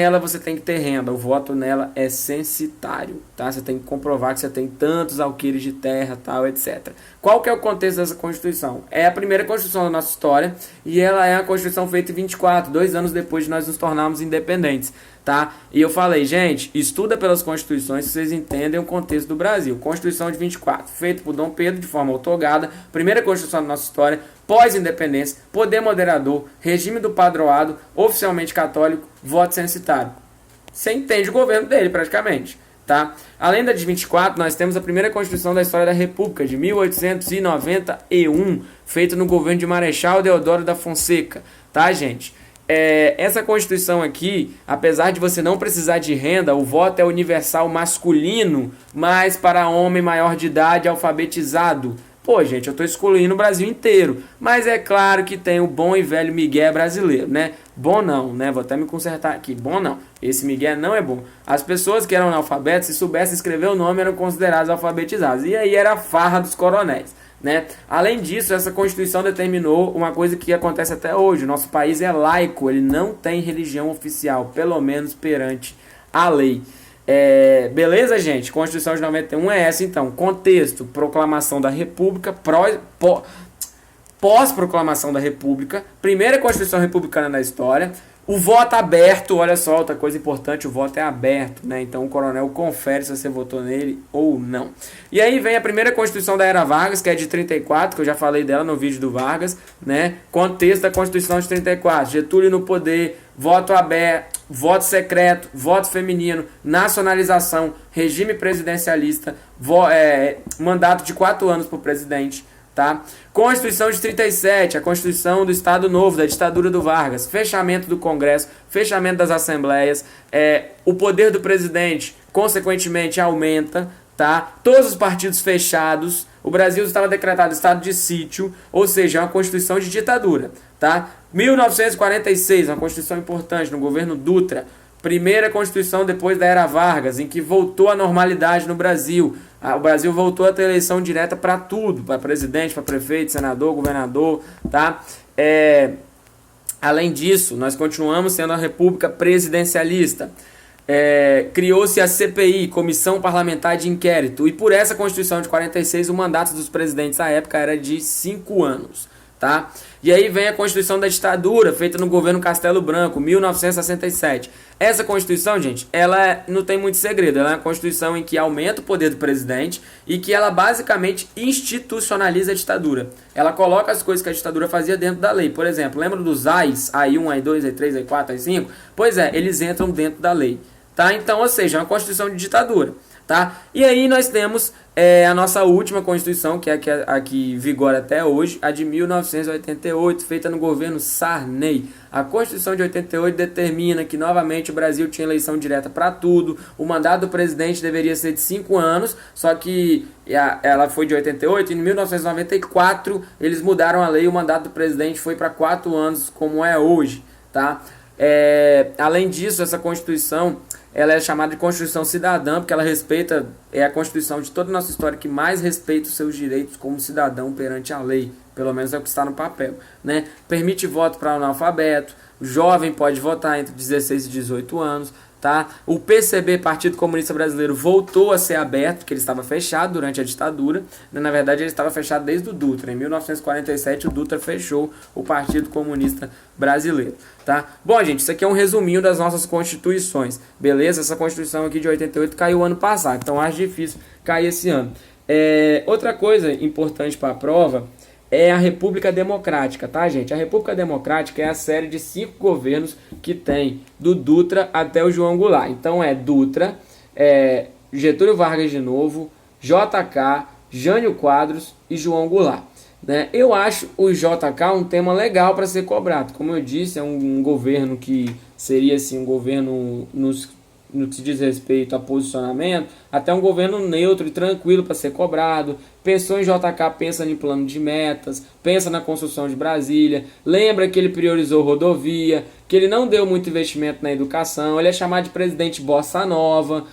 Ela você tem que ter renda, o voto nela é censitário, tá? Você tem que comprovar que você tem tantos alqueires de terra, tal, etc. Qual que é o contexto dessa Constituição? É a primeira Constituição da nossa história e ela é a Constituição feita em 24, 2 anos depois de nós nos tornarmos independentes, tá? E eu falei, gente, estuda pelas Constituições se vocês entendem o contexto do Brasil. Constituição de 24, feita por Dom Pedro de forma outorgada, primeira Constituição da nossa história, pós-independência, poder moderador, regime do padroado, oficialmente católico, voto censitário. Você entende o governo dele, praticamente. Tá? Além da de 24, nós temos a primeira Constituição da história da República, de 1891, feita no governo de Marechal Deodoro da Fonseca. Tá, gente? Essa Constituição aqui, apesar de você não precisar de renda, o voto é universal masculino, mas para homem maior de idade alfabetizado. Pô, gente, eu tô excluindo o Brasil inteiro. Mas é claro que tem o bom e velho migué brasileiro, né? Bom não, né? Vou até me consertar aqui. Bom não. Esse migué não é bom. As pessoas que eram analfabetas, se soubessem escrever o nome, eram consideradas alfabetizadas. E aí era a farra dos coronéis, né? Além disso, essa Constituição determinou uma coisa que acontece até hoje. O nosso país é laico, ele não tem religião oficial, pelo menos perante a lei. Beleza, gente? Constituição de 91 é essa, então. Contexto, proclamação da República, pós-proclamação da República, primeira Constituição republicana da história, o voto aberto, olha só, outra coisa importante, o voto é aberto, né? Então o coronel confere se você votou nele ou não. E aí vem a primeira Constituição da Era Vargas, que é de 34, que eu já falei dela no vídeo do Vargas, né? Contexto da Constituição de 34, Getúlio no poder, voto aberto, voto secreto, voto feminino, nacionalização, regime presidencialista, mandato de 4 anos para o presidente. Tá? Constituição de 37, a Constituição do Estado Novo, da ditadura do Vargas, fechamento do Congresso, fechamento das assembleias, o poder do presidente, consequentemente, aumenta, tá? Todos os partidos fechados, o Brasil estava decretado estado de sítio, ou seja, é uma Constituição de ditadura, tá? 1946, uma Constituição importante, no governo Dutra, primeira Constituição depois da Era Vargas, em que voltou a normalidade no Brasil. O Brasil voltou a ter eleição direta para tudo, para presidente, para prefeito, senador, governador, tá? Além disso, nós continuamos sendo a república presidencialista. Criou-se a CPI, Comissão Parlamentar de Inquérito, e por essa Constituição de 46 o mandato dos presidentes à época era de 5 anos. Tá? E aí vem a Constituição da ditadura, feita no governo Castelo Branco, 1967. Essa Constituição, gente, ela não tem muito segredo. Ela é uma Constituição em que aumenta o poder do presidente e que ela basicamente institucionaliza a ditadura. Ela coloca as coisas que a ditadura fazia dentro da lei. Por exemplo, lembra dos AIs, AI1, AI2, AI3, AI4, AI5? Pois eles entram dentro da lei. Tá? Então, ou seja, é uma Constituição de ditadura. Tá? E aí nós temos a nossa última Constituição, que é a que vigora até hoje, a de 1988, feita no governo Sarney. A Constituição de 88 determina que novamente o Brasil tinha eleição direta para tudo, o mandato do presidente deveria ser de 5 anos, só que ela foi de 88 e em 1994 eles mudaram a lei e o mandato do presidente foi para 4 anos, como é hoje. Tá? Além disso, essa Constituição ela é chamada de Constituição Cidadã, porque ela respeita, é a Constituição de toda a nossa história que mais respeita os seus direitos como cidadão perante a lei, pelo menos é o que está no papel, né? Permite voto para analfabeto, o jovem pode votar entre 16 e 18 anos, tá? O PCB, Partido Comunista Brasileiro, voltou a ser aberto, porque ele estava fechado durante a ditadura. Na verdade, ele estava fechado desde o Dutra. Em 1947, o Dutra fechou o Partido Comunista Brasileiro, tá? Bom, gente, isso aqui é um resuminho das nossas constituições, beleza? Essa Constituição aqui de 88 caiu ano passado, então acho difícil cair esse ano. Outra coisa importante para a prova é a República Democrática, tá, gente? A República Democrática é a série de 5 governos que tem do Dutra até o João Goulart. Então é Dutra, Getúlio Vargas de novo, JK, Jânio Quadros e João Goulart, né? Eu acho o JK um tema legal para ser cobrado. Como eu disse, é um governo que seria assim, um governo no que se diz respeito a posicionamento, até um governo neutro e tranquilo para ser cobrado. Pensou em JK, pensa em plano de metas, pensa na construção de Brasília, lembra que ele priorizou rodovia, que ele não deu muito investimento na educação, ele é chamado de presidente bossa nova,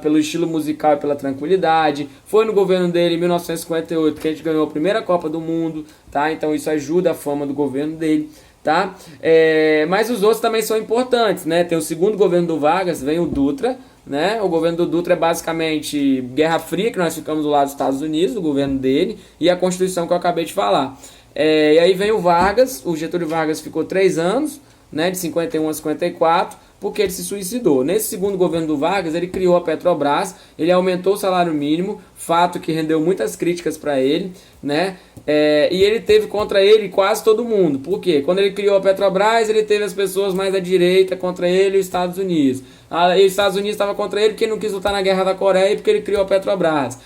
pelo estilo musical e pela tranquilidade. Foi no governo dele, em 1958, que a gente ganhou a primeira Copa do Mundo, tá? Então isso ajuda a fama do governo dele. tá? Mas os outros também são importantes, né? Tem o segundo governo do Vargas, vem o Dutra, né? O governo do Dutra é basicamente Guerra Fria, que nós ficamos do lado dos Estados Unidos, do governo dele, e a Constituição que eu acabei de falar. E aí vem o Vargas, o Getúlio Vargas ficou 3 anos, né, de 51 a 54, porque ele se suicidou. Nesse segundo governo do Vargas, ele criou a Petrobras, ele aumentou o salário mínimo, fato que rendeu muitas críticas para ele, né? E ele teve contra ele quase todo mundo. Por quê? Quando ele criou a Petrobras, ele teve as pessoas mais à direita contra ele e os Estados Unidos. E os Estados Unidos estava contra ele porque ele não quis lutar na Guerra da Coreia e porque ele criou a Petrobras.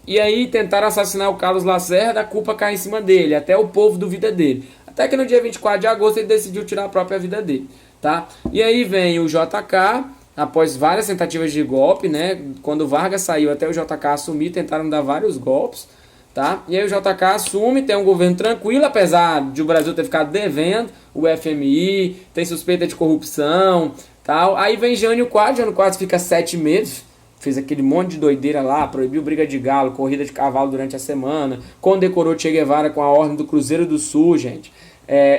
E aí tentaram assassinar o Carlos Lacerda, a culpa cai em cima dele, até o povo duvida dele. Até que no dia 24 de agosto ele decidiu tirar a própria vida dele, tá? E aí vem o JK, após várias tentativas de golpe, né? Quando o Vargas saiu até o JK assumir, tentaram dar vários golpes, tá? E aí o JK assume, tem um governo tranquilo, apesar de o Brasil ter ficado devendo, o FMI, tem suspeita de corrupção, tal. Aí vem Jânio Quadros fica 7 meses, fez aquele monte de doideira lá, proibiu briga de galo, corrida de cavalo durante a semana, condecorou Che Guevara com a ordem do Cruzeiro do Sul, gente.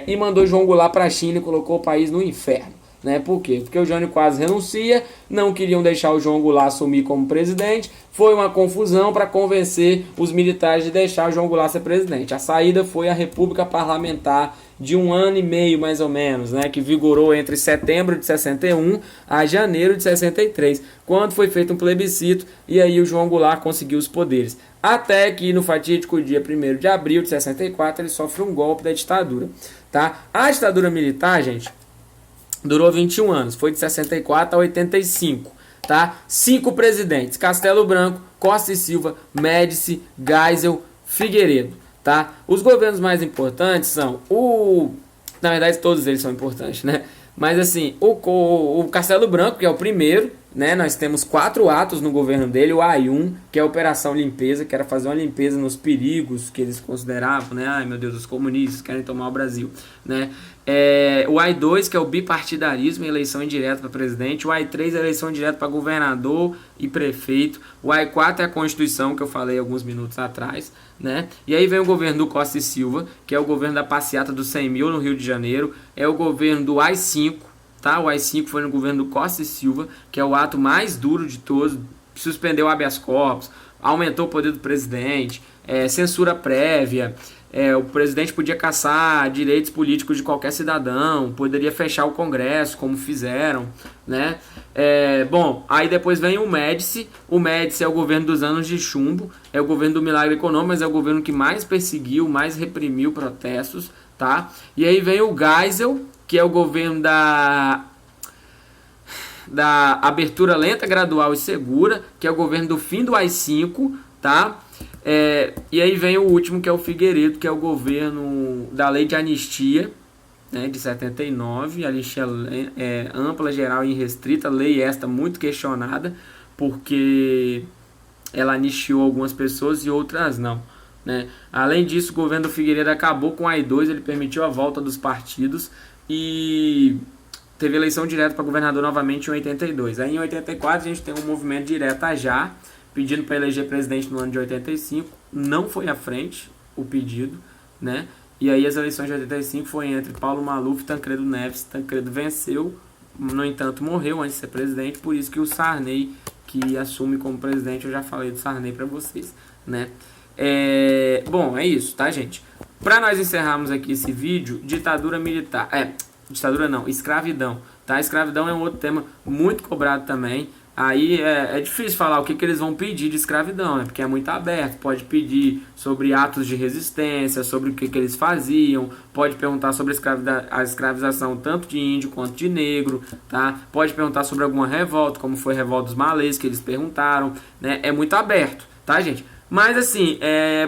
E mandou João Goulart para a China e colocou o país no inferno, né? Por quê? Porque o Jânio Quadros renuncia, não queriam deixar o João Goulart assumir como presidente, foi uma confusão para convencer os militares de deixar o João Goulart ser presidente. A saída foi a República Parlamentar de 1 ano e meio, mais ou menos, né? Que vigorou entre setembro de 61 a janeiro de 63, quando foi feito um plebiscito e aí o João Goulart conseguiu os poderes. Até que no fatídico dia 1º de abril de 64 ele sofre um golpe da ditadura, tá? A ditadura militar, gente, durou 21 anos, foi de 64 a 85, tá? 5 presidentes: Castelo Branco, Costa e Silva, Médici, Geisel, Figueiredo, tá? Os governos mais importantes são na verdade todos eles são importantes, né? Mas assim, o Castelo Branco, que é o primeiro, né? Nós temos 4 atos no governo dele. O AI-1, que é a Operação Limpeza, que era fazer uma limpeza nos perigos que eles consideravam, né? Ai meu Deus, os comunistas querem tomar o Brasil, né? O AI-2, que é o bipartidarismo, eleição indireta para presidente. O AI-3 é eleição indireta para governador e prefeito. O AI-4 é a Constituição, que eu falei alguns minutos atrás, né? E aí vem o governo do Costa e Silva, que é o governo da passeata dos 100 mil no Rio de Janeiro. É o governo do AI-5, tá? O AI-5 foi no governo do Costa e Silva, que é o ato mais duro de todos. Suspendeu o habeas corpus, aumentou o poder do presidente, censura prévia. O presidente podia caçar direitos políticos de qualquer cidadão, poderia fechar o Congresso, como fizeram, né? Bom, aí depois vem o Médici. O Médici é o governo dos anos de chumbo, é o governo do milagre econômico, mas é o governo que mais perseguiu, mais reprimiu protestos, tá? E aí vem o Geisel, que é o governo da abertura lenta, gradual e segura, que é o governo do fim do AI-5, tá? E aí vem o último, que é o Figueiredo, que é o governo da lei de anistia, né, de 79, anistia ampla, geral e restrita, lei esta muito questionada, porque ela anistiou algumas pessoas e outras não, né? Além disso, o governo do Figueiredo acabou com o AI-2, ele permitiu a volta dos partidos e teve eleição direta para governador novamente em 82. Aí em 84 a gente tem um movimento direto a já, pedindo para eleger presidente no ano de 85, não foi à frente o pedido, né? E aí as eleições de 85 foi entre Paulo Maluf e Tancredo Neves. Tancredo venceu, no entanto morreu antes de ser presidente, por isso que o Sarney, que assume como presidente, eu já falei do Sarney para vocês, né? Bom, é isso, tá, gente? Para nós encerrarmos aqui esse vídeo, ditadura militar, ditadura não, escravidão, tá? Escravidão é um outro tema muito cobrado também. Aí é difícil falar o que eles vão pedir de escravidão, né? Porque é muito aberto. Pode pedir sobre atos de resistência, sobre o que eles faziam. Pode perguntar sobre a escravização tanto de índio quanto de negro, tá? Pode perguntar sobre alguma revolta, como foi a revolta dos malês, que eles perguntaram, né? É muito aberto, tá, gente? Mas assim,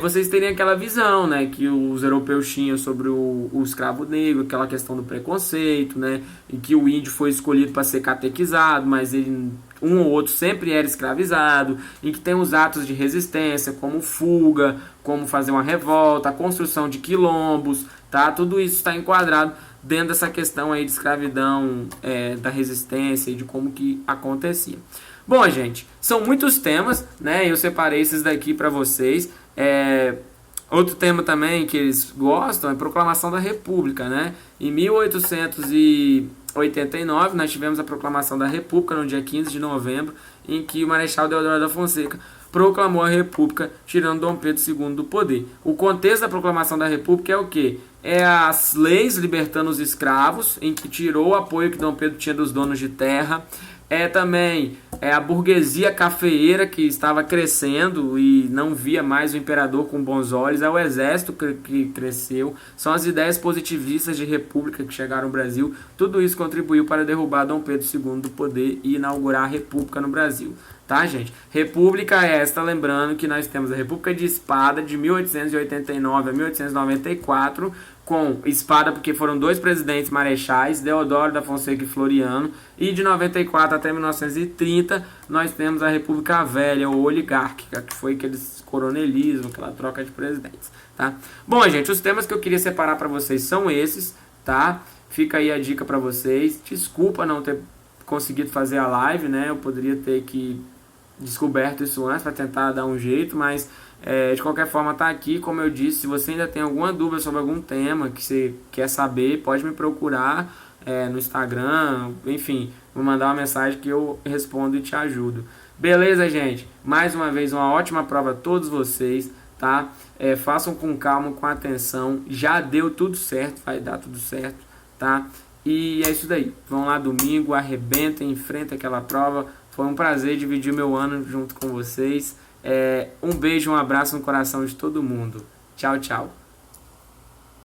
vocês teriam aquela visão, né, que os europeus tinham sobre o escravo negro, aquela questão do preconceito, né, e que o índio foi escolhido para ser catequizado, mas ele, um ou outro sempre era escravizado, e que tem os atos de resistência, como fuga, como fazer uma revolta, a construção de quilombos, tá? Tudo isso está enquadrado dentro dessa questão aí de escravidão, da resistência e de como que acontecia. Bom, gente, são muitos temas, né? Eu separei esses daqui para vocês. Outro tema também que eles gostam é a proclamação da República, né? Em 1889 nós tivemos a proclamação da República no dia 15 de novembro, em que o Marechal Deodoro da Fonseca proclamou a República, tirando Dom Pedro II do poder. O contexto da proclamação da República é o quê? É as leis libertando os escravos, em que tirou o apoio que Dom Pedro tinha dos donos de terra. É também a burguesia cafeeira que estava crescendo e não via mais o imperador com bons olhos. É o exército que cresceu. São as ideias positivistas de república que chegaram ao Brasil. Tudo isso contribuiu para derrubar Dom Pedro II do poder e inaugurar a república no Brasil. Tá, gente? República esta, lembrando que nós temos a República de Espada de 1889 a 1894, com espada porque foram dois presidentes marechais, Deodoro da Fonseca e Floriano, e de 94 até 1930 nós temos a República Velha, ou oligárquica, que foi aqueles coronelismo, aquela troca de presidentes, tá? Bom, gente, os temas que eu queria separar para vocês são esses, tá? Fica aí a dica para vocês. Desculpa não ter conseguido fazer a live, né? Eu poderia ter descoberto isso antes para tentar dar um jeito, mas de qualquer forma tá aqui. Como eu disse, se você ainda tem alguma dúvida sobre algum tema que você quer saber, pode me procurar no Instagram, enfim, vou mandar uma mensagem que eu respondo e te ajudo. Beleza, gente? Mais uma vez, uma ótima prova a todos vocês, tá? Façam com calma, com atenção, já deu tudo certo, vai dar tudo certo, tá? E é isso daí, vão lá domingo, arrebentem, enfrentem aquela prova. Foi um prazer dividir meu ano junto com vocês. Um beijo, um abraço no coração de todo mundo. Tchau, tchau.